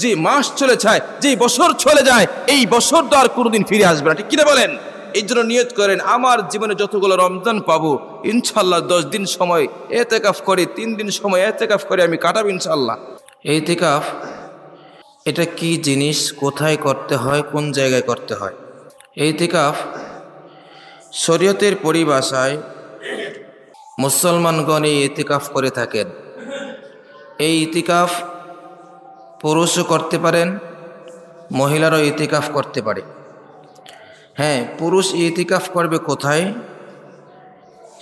যে মাস চলে যায়, যে বছর চলে যায়, এই বছর তো আর কোনোদিন ফিরে আসবে না, ঠিক কিনা বলেন? এই জন্য নিয়ত করেন, আমার জীবনে যতগুলো রমজান পাবো ইনশাল্লাহ 10 দিন সময় এতেকাফ করে, 3 দিন সময় এতেকাফ করে আমি কাটাবো ইনশাল্লাহ। এতেকাফ এটা কি জিনিস, কোথায় করতে হয়, কোন জায়গায় করতে হয়? এতেকাফ শরীয়তের পরিভাষায় মুসলমানগণ এই ইতিকাফ করে থাকেন। এই ইতিকাফ পুরুষও করতে পারেন, মহিলারাও ইতিকাফ করতে পারে। হ্যাঁ, পুরুষ ইতিকাফ করবে কোথায়?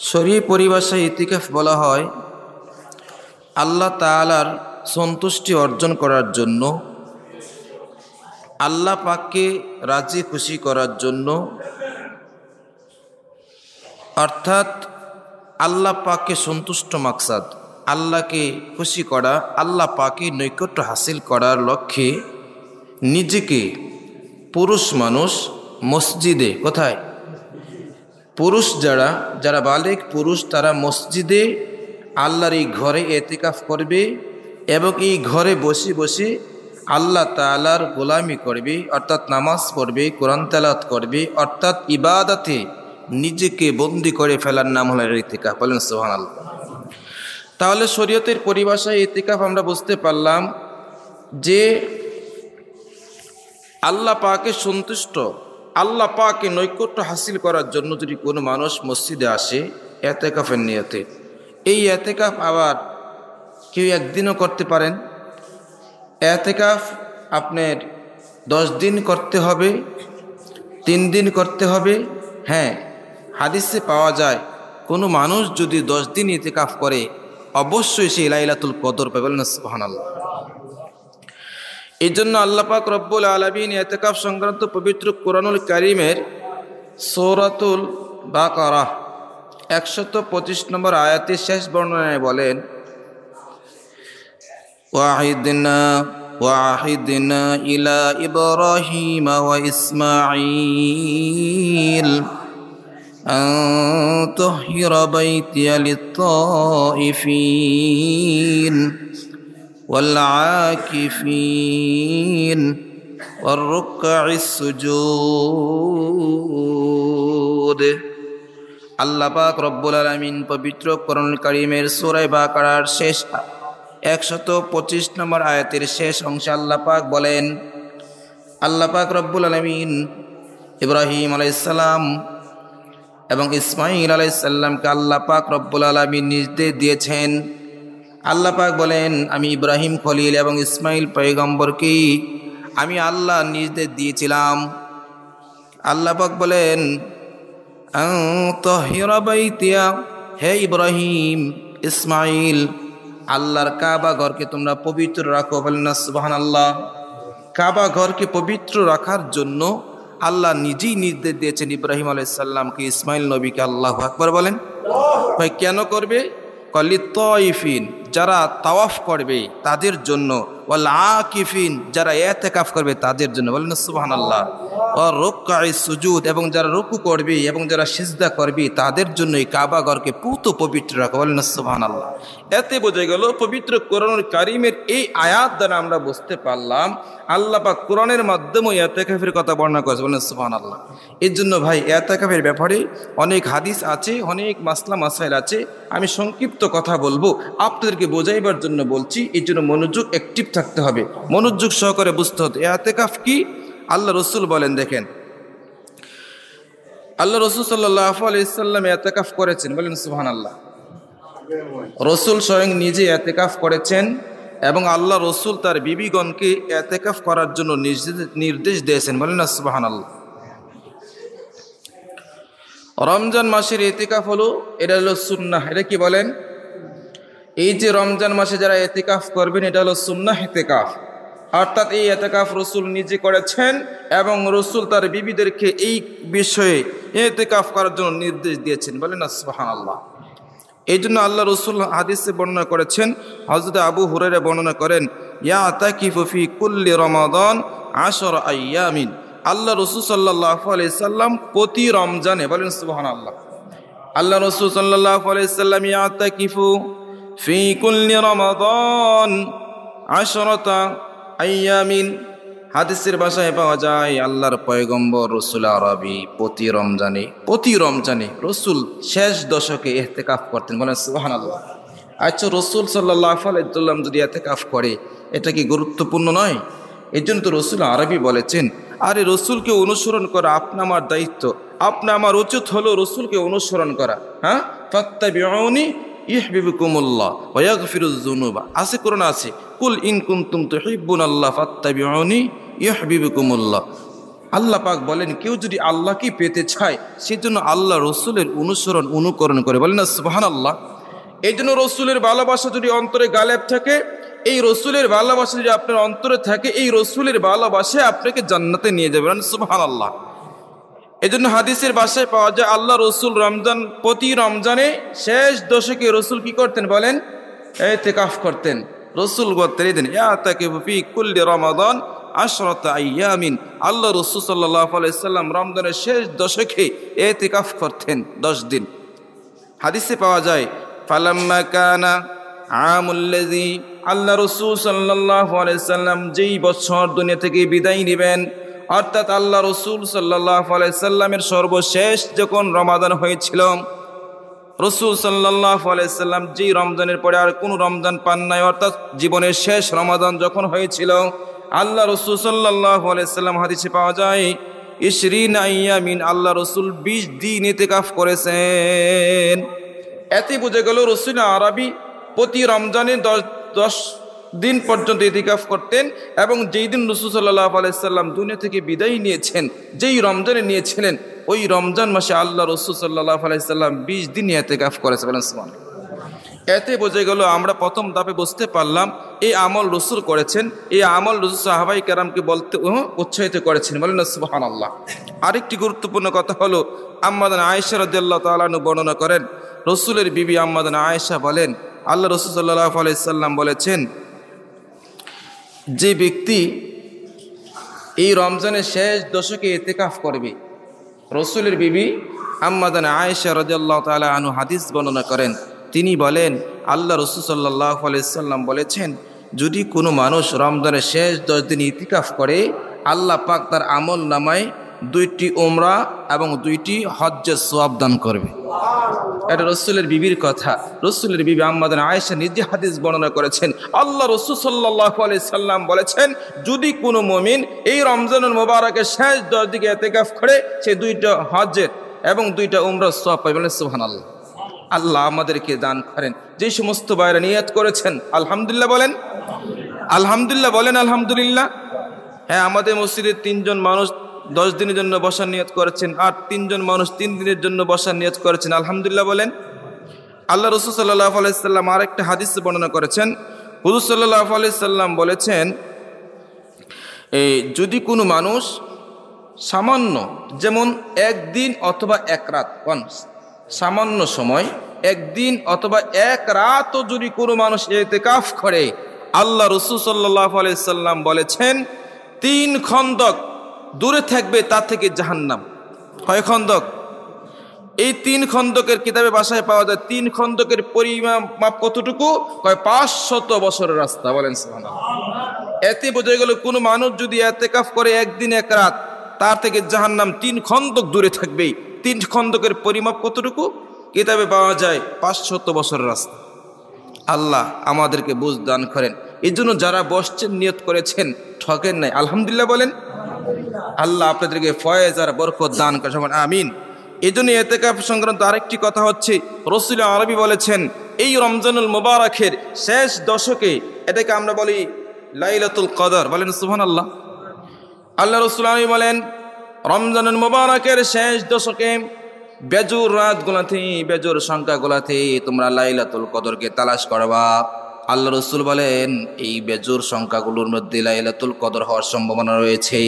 শরীয় পরিভাষায় ইতিকাফ বলা হয় আল্লাহ তাআলার সন্তুষ্টি অর্জন করার জন্য, আল্লাহ পাককে রাজি খুশি করার জন্য, অর্থাৎ আল্লাহ পাককে সন্তুষ্ট মাকসাদ, আল্লাহকে খুশি করা, আল্লাহ পাকে নৈকট্য হাসিল করার লক্ষ্যে নিজেকে পুরুষ মানুষ মসজিদে, কোথায়? পুরুষ যারা বালেগ পুরুষ তারা মসজিদে আল্লাহর এই ঘরে এতেকাফ করবে এবং এই ঘরে বসে বসে আল্লাহ তাআলার গোলামি করবে, অর্থাৎ নামাজ পড়বে, কোরআন তেলাওয়াত করবে, অর্থাৎ ইবাদতে নিজেকে বন্দি করে ফেলার নাম হলো ইতিকাফ। বলেন সুবহানাল্লাহ। তাহলে শরীয়তের পরিভাষায় ইতিকাফ আমরা বুঝতে পারলাম যে আল্লাহ পাকে সন্তুষ্ট, আল্লাহ পাকে নৈকট্য হাসিল করার জন্য যদি কোনো মানুষ মসজিদে আসে ইতিকাফের নিয়তে, এই ইতিকাফ আবার কেউ একদিনও করতে পারেন। ইতিকাফ আপনার 10 দিন করতে হবে, 3 দিন করতে হবে। হ্যাঁ, হাদিসে পাওয়া যায় কোনো মানুষ যদি 10 দিন ইতিকাফ করে অবশ্যই সে লাইলাতুল কদর পাবে। বলেন সুবহানাল্লাহ। এই জন্য আল্লাহ পাক রব্বুল আলামিন ইতিকাফ সংক্রান্ত পবিত্র কোরআনুল কারীমের সূরাতুল বাকারা 125 নম্বর আয়াতের শেষ বর্ণনায় বলেন, ওয়াহিদনা ইলা ইব্রাহিম ওয়া ইসমাঈল আন তুহহিরা বাইতিয়া লিত-তাইফিন ওয়াল আকিফিন ওয়ার রুকআইস সুজুদ। আল্লাহ পাক রব্বুল আলামিন পবিত্র কোরআনুল কারীমের সূরা বাকারার শেষ 125 নম্বর আয়াতের শেষ অংশে আল্লাহ পাক বলেন, আল্লাহ পাক রব্বুল আলামিন ইব্রাহিম আলাইহিস সালাম এবং ইসমাঈল আলাইহিস সালামকে আল্লাহ পাক রব্বুল আলামিন নির্দেশ দিয়েছেন। আল্লাহ পাক বলেন, আমি ইব্রাহিম খলিল এবং ইসমাঈল পয়গম্বরকে আমি আল্লাহ নির্দেশ দিয়েছিলাম। আল্লাহ পাক বলেন, তাহিরা বাইতিয়া, হে ইব্রাহিম ইসমাঈল, আল্লাহর কাবা ঘরকে তোমরা পবিত্র রাখো। বলেন না সুবহানাল্লাহ। কাবা ঘরকে পবিত্র রাখার জন্য আল্লাহ নিজেই নির্দেশ দিয়েছেন ইব্রাহিম আলাইহিস সালামকে, ইসমাঈল নবীকে। আল্লাহু আকবার বলেন। ভাই কেন করবে? লিত-তাইফিন, যারা তাওয়াফ করবে তাদের জন্য, ওয়াল আকিফিন, যারা ইতিকাফ করবে তাদের জন্য। বলেন সুবহানাল্লাহ। ওয়া রুকআইস সুজুদ, এবং যারা রুকু করবে এবং যারা সিজদা করবে তাদের জন্য এই কাবা ঘরকে পুত পবিত্র রাখা। বলেন সুবহানাল্লাহ। এতে বোঝা গেল পবিত্র কোরআনুল কারীমের এই আয়াত দ্বারা আমরা বুঝতে পারলাম আল্লাহ পাক কোরআনের মাধ্যমে ইতিকাফের কথা বর্ণনা করেছে। বলেন সুবহানাল্লাহ। এর জন্য ভাই ইতিকাফের ব্যাপারে অনেক হাদিস আছে, অনেক মাসলা মাসাইল আছে। আমি সংক্ষিপ্ত কথা বলবো, আপনাদেরকে বোঝাইবার জন্য বলছি। এই জন্য মনোযোগ, অ্যাক্টিভ থাকতে হবে, মনোযোগ সহকারে বুঝতে হবে ইতিকাফ কি। আল্লাহ রসুল বলেন, দেখেন আল্লাহ রসুল সাল্লাল্লাহু আলাইহি সাল্লাম ইতিকাফ করেছেন। বলেন সুবহানাল্লাহ। রসুল স্বয়ং নিজে ইতিকাফ করেছেন এবং আল্লাহ রসুল তার বিবিগণকে ইতিকাফ করার জন্য নির্দেশ দিয়েছেন। বলেন না সুবহানাল্লাহ। রমজান মাসের ইতিকাফ হলো, এটা হলো সুন্নাহ। এটা কি বলেন? এই যে রমজান মাসে যারা ইতিকাফ করবেন এটা হলো সুন্নাহ ইতিকাফ, অর্থাৎ এই ইতিকাফ রসুল নিজে করেছেন এবং রসুল তার বিবিদেরকে এই বিষয়ে ইতিকাফ করার জন্য নির্দেশ দিয়েছেন। বলেন না সুবহানাল্লাহ। এই জন্য আল্লাহ রসুল হাদিসে বর্ণনা করেছেন, হযরত আবু হুরায়রা বর্ণনা করেন, ইয়াতাকিফু ফি কুল্লি রমাদান 10 আইয়ামিন। আল্লাহ রসুল সাল্লাল্লাহু আলাইহি সাল্লাম প্রতি রমজানে, বলেন সুবহানাল্লাহ, আল্লাহ রসুল সাল্লাল্লাহু আলাইহি সাল্লাম ইয়াতাকিফু ফি কুল্লি রমাদান 10 আইয়ামিন। হাদিসের ভাষায় পাওয়া যায় আল্লাহর পয়গম্বর রসুল আরবি প্রতি রমজানে রসুল শেষ দশকে ইহতিকাফ করতেন। বলেন সুবহানাল্লাহ। আচ্ছা, রসুল সাল্লাল্লাহু আলাইহি ওয়াসাল্লাম যদি ইহতিকাফ করে, এটা কি গুরুত্বপূর্ণ নয়? এই জন্য তো রসুল আরবি বলেছেন, আরে রসুলকে অনুসরণ করা আপনা আমার দায়িত্ব, আপনা আমার উচিত হলো রসুলকে অনুসরণ করা। হ্যাঁ, ফাত্তাবিউনি ইউহিব্বুকুমুল্লাহ ওয়া ইয়াগফিরুয যুনুবা। আছে কোরআন আছে, কুল ইন কুনতুম তুহিব্বুনাল্লাহ ফাত্তাবিউনি ইউহিব্বুকুমুল্লাহ। আল্লাহ পাক বলেন, কেউ যদি আল্লাহকে পেতে চায় সেজন্য আল্লাহ রসুলের অনুকরণ করে। বলেন না সুবহানাল্লাহ। এই জন্য রসুলের ভালোবাসা যদি অন্তরে গালেব থাকে, এই রসুলের ভালোবাসা যদি আপনার অন্তরে থাকে, এই রসুলের ভালোবাসা আপনাকে জান্নাতে নিয়ে যাবে। সুবহানাল্লাহ। এই জন্য হাদিসের ভাষায় পাওয়া যায় আল্লাহ রসুল প্রতি রমজানে শেষ দশকে রসুল কি করতেন বলেন? ইতিকাফ করতেন। রসুল বলতেন ইয়াতাকিফু ফি কুল্লি রমাদান আশরাতা আইয়ামিন। আল্লাহ রসুল সাল্লাল্লাহু আলাইহি সাল্লাম রমজানের শেষ দশকে ইতিকাফ করতেন 10 দিন। হাদিসে পাওয়া যায় ফালাম্মা কানা আমুল্লাযী, আল্লাহ রসুল সাল্লাল্লাহু আলাইহি সাল্লাম যেই বছর দুনিয়া থেকে বিদায় নেবেন, অর্থাৎ আল্লাহ রসুল সাল্লাল্লাহু আলাইহি সাল্লামের সর্বশেষ যখন রমাদান হয়েছিল, রসুল সাল্লাল্লাহু আলাইহি সাল্লাম যেই রমজানের পরে আর কোনো রমজান পান নাই, অর্থাৎ জীবনের শেষ রমাদান যখন হয়েছিল, আল্লাহ রসুল সাল্লাল্লাহু আলাইহি সাল্লাম হাদিসে পাওয়া যায় 20 আইয়ামিন, আল্লাহ রসুল 20 দিন ইতিকাফ করেছেন। এতে বুঝে গেল রসুল আরবি প্রতি রমজানে 10 দিন পর্যন্ত ইতিকাফ করতেন। এবং যেই দিন রাসূল সাল্লাল্লাহু আলাইহি সাল্লাম দুনিয়া থেকে বিদায় নিয়েছেন, যেই রমজানে নিয়েছিলেন, ওই রমজান মাসে আল্লাহ রাসূল সাল্লাল্লাহু আলাইহি সাল্লাম 20 দিন ইতিকাফ করেছেন। সুবহানাল্লাহ। এতে বোঝা গেল, আমরা প্রথম ধাপে বুঝতে পারলাম এই আমল রাসূল করেছেন, এই আমল রাসূল সাহাবায়ে কেরামকে বলতে উৎসাহিত করেছেন। বলেন সুবহানাল্লাহ। আরেকটি গুরুত্বপূর্ণ কথা হলো, আম্মা আয়েশা রাদিয়াল্লাহু তাআলা আনহা বর্ণনা করেন, রসুলের বিবি আম্মা আয়েশা বলেন, আল্লাহ রাসূল সাল্লাল্লাহু আলাইহি সাল্লাম বলেছেন, যে ব্যক্তি এই রমজানের শেষ দশকে ইতিকাফ করবে, রসুলের বিবি আম্মা আয়েশা রাদিয়াল্লাহু তাআলা আনহা হাদিস বর্ণনা করেন, তিনি বলেন আল্লাহ রাসূল সাল্লাল্লাহু আলাইহি সাল্লাম বলেছেন, যদি কোনো মানুষ রমজানের শেষ 10 দিন ইতিকাফ করে, আল্লাহ পাক তার আমল নামায় 2টি উমরা এবং 2টি হজ্জের সওয়াব দান করবে। এটা রসুলের বিবির কথা। রসুলের বিবি আম্মা আয়েশা নিজে হাদিস বর্ণনা করেছেন, আল্লাহ রাসূল সাল্লাল্লাহু আলাইহি সাল্লাম বলেছেন, যদি কোনো মুমিন এই রমজানুল মুবারকের শেষ 10 দিকে ইতিকাফ করে, সে 2টা হজ্জের এবং 2টা উমরার সওয়াব পাবে। বলেন সুবহানাল্লাহ। আল্লাহ আমাদেরকে দান করেন। যে সমস্ত ভাইরা নিয়ত করেছেন, আলহামদুলিল্লাহ বলেন, আলহামদুলিল্লাহ বলেন, আলহামদুলিল্লাহ। হ্যাঁ, আমাদের মসজিদে 3 জন মানুষ 10 দিনের জন্য বসার নিয়ত করেছেন, আর 3 জন মানুষ 3 দিনের জন্য বসার নিয়ত করেছেন। আলহামদুলিল্লাহ বলেন। আল্লাহ রাসূল সাল্লাল্লাহু আলাইহি সাল্লাম আরেকটা হাদিসে বর্ণনা করেছেন, হুজুর সাল্লাল্লাহু আলাইহি সাল্লাম বলেছেন, যদি কোনো মানুষ সামান্য, যেমন 1 দিন অথবা 1 রাত, সামান্য সময় 1 দিন অথবা 1 রাতও যদি কোনো মানুষ ইতিকাফ করে, আল্লাহ রাসূল সাল্লাল্লাহু আলাইহি সাল্লাম বলেছেন 3 খন্দক দূরে থাকবে তার থেকে জাহান্নাম। কয় খন্দক? এই 3 খন্দকের কিতাবে ভাষায় পাওয়া যায় 3 খন্দকের পরিমাপ কতটুকু? কয় 500 বছরের রাস্তা। বলেন সুবহানাল্লাহ। এতে বোঝা গেল, কোনো মানুষ যদি ইতিকাফ করে 1 দিন 1 রাত, তার থেকে জাহান্নাম 3 খন্দক দূরে থাকবে। 3 খন্দকের পরিমাপ কতটুকু? কিতাবে পাওয়া যায় 500 বছরের রাস্তা। আল্লাহ আমাদেরকে বুঝ দান করেন। এই জন্য যারা বসছেন, নিয়ত করেছেন, ঠকেন নাই। আলহামদুলিল্লাহ বলেন। আল্লাহ আপনাদেরকে ফয়েজ আর বরকত দান করেন, আমিন। এই জন্য ইতিকাফ সংক্রান্ত আরেকটি কথা হচ্ছে, রসুল আরবি বলেছেন, এই রমজানুল মুবারকের শেষ দশকে, এটাকে আমরা বলি লাইলাতুল কদর। বলেন সুবহানাল্লাহ। আল্লাহ রসুল আরবি বলেন, রমজানুল মুবারকের শেষ দশকে বেজুর রাতগুলাতে, বেজুর সংখ্যাগুলাতে তোমরা লাইলাতুল কদরকে তালাশ করবা। আল্লাহ রসুল বলেন, এই বেজুর সংখ্যাগুলোর মধ্যে লাইলাতুল কদর হওয়ার সম্ভাবনা রয়েছে।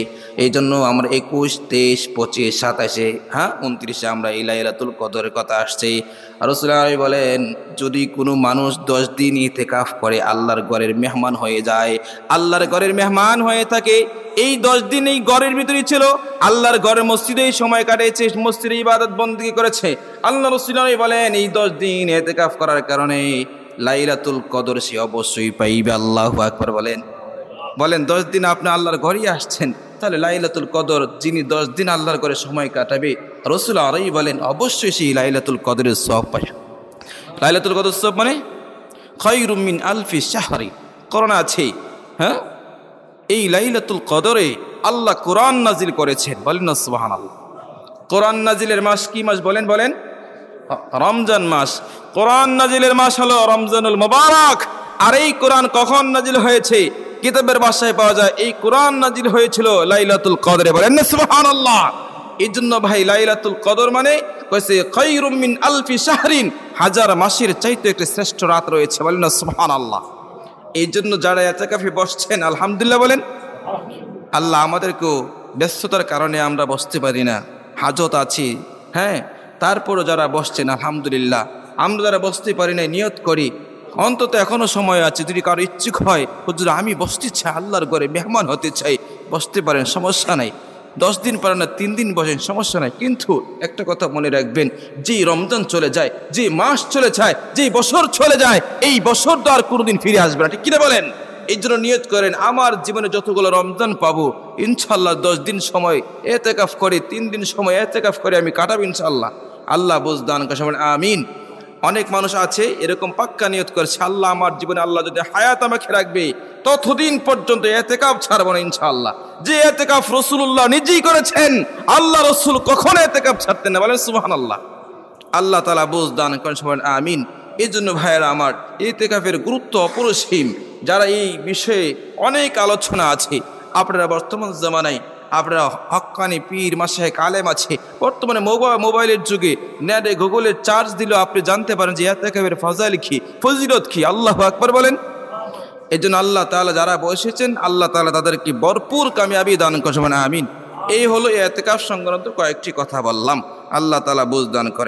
এই জন্য আমরা 21, 23, 25, 27, 29 আমরা এই লাইলাতুল কদরের কথা আসছে। আর রসুল বলেন, যদি কোনো মানুষ 10 দিন ইতিকাফ করে, আল্লাহর ঘরের মেহমান হয়ে যায়, আল্লাহর ঘরের মেহমান হয়ে থাকে, এই 10 দিন এই ঘরের ভিতরেই ছিল, আল্লাহর ঘরের মসজিদেই সময় কাটিয়েছে, মসজিদে ইবাদত বন্দেগী করেছে। আল্লাহ রসুল বলেন, এই 10 দিন ইতিকাফ করার কারণে লাইলাতুল কদর সে অবশ্যই পাইবে। আল্লাহু আকবার বলেন। বলেন 10 দিন আপনি আল্লাহর ঘরেই আসছেন, তাহলে লাইলাতুল কদর যিনি 10 দিন আল্লাহর ঘরে সময় কাটাবে, রাসূল আলাইহি বলেন অবশ্যই সেই লাইলাতুল কদরের সওয়াব পাবে। লাইলাতুল কদর সওয়াব মানে খায়রুম মিন আলফি শাহরি, কোরআন আছে। হ্যাঁ, এই লাইলাতুল কদরে আল্লাহ কোরআন নাজিল করেছেন, বলেন না সুবহানাল্লাহ। কোরআন নাজিলের মাস কি মাস বলেন? বলেন রমজান মাস। কোরআন নাজিলের মাস হলো রমজানুল মুবারক। আর এই কোরআন কখন নাজিল হয়েছে? কিতাবের ভাষায় পাওয়া যায় এই কোরআন নাজিল হয়েছিল লাইলাতুল কদরে, বলেন না সুবহানাল্লাহ। এই জন্য ভাই লাইলাতুল কদর মানে কইছে খায়রুম মিন আলফি শাহরিন, হাজার মাসের চাইতে একটি শ্রেষ্ঠ রাত রয়েছে, বলেন না সুবহানাল্লাহ। এই জন্য যারা ইতিকাফে বসছেন আলহামদুলিল্লাহ বলেন। আল্লাহ আমাদেরকেও ব্যস্ততার কারণে আমরা বসতে পারি না, হাজত আছি, হ্যাঁ, তারপরও যারা বসছেন আলহামদুলিল্লাহ। আমরা যারা বসতে পারি না নিয়ত করি অন্তত এখনো সময় আছে, যদি কারো ইচ্ছুক হয় হুজুর আমি বসতে চাই, আল্লাহর ঘরে মেহমান হতে চাই, বসতে পারেন, সমস্যা নাই। 10 দিন পারেন না 3 দিন বসেন, সমস্যা নাই। কিন্তু একটা কথা মনে রাখবেন, যেই রমজান চলে যায়, যে মাস চলে যায়, যেই বছর চলে যায়, এই বছর তো আর কোনোদিন ফিরে আসবে না, ঠিক কিনা বলেন? এই জন্য নিয়ত করেন আমার জীবনে যতগুলো রমজান পাবো ইনশাল্লাহ 10 দিন সময় ইতিকাফ করে, 3 দিন সময় ইতিকাফ করে আমি কাটাবো ইনশাল্লাহ। আল্লাহ বুঝদান করেন, আমিন। অনেক মানুষ আছে এরকম পাক্কা নিয়ত করছে, আল্লাহ আমার জীবনে আল্লাহ যদি হায়াত আমাকে রাখবে ততদিন পর্যন্ত ইতিকাফ ছাড়বো না ইনশাআল্লাহ। যে ইতিকাফ রাসূলুল্লাহ নিজেই করেছেন, আল্লাহ রাসূল কখনো ইতিকাফ ছাড়তেন না, বলেন সুবহানাল্লাহ। আল্লাহ তাআলা বুঝদান করেন, আমিন। এই জন্য ভাইয়েরা আমার, ইতিকাফের গুরুত্ব অপরিসীম। যারা এই বিষয়ে অনেক আলোচনা আছে, আপনারা বর্তমান জামানায় আপনারা হক্কানি পীর মাশায়েখ আলেম আছে, বর্তমানে মোবাইলের যুগে নেটে গুগলের চার্জ দিলেও আপনি জানতে পারেন যে ইতিকাফের ফাজাইল কি, ফজিলত কি। আল্লাহু আকবার বলেন। এই জন্য আল্লাহ তাআলা যারা বসেছেন আল্লাহ তাআলা তাদেরকে ভরপুর কামিয়াবি দান করেন, আমিন। এই হলো ইতিকাফ সংক্রান্ত কয়েকটি কথা বললাম, আল্লাহ তাআলা বুঝ দান করেন।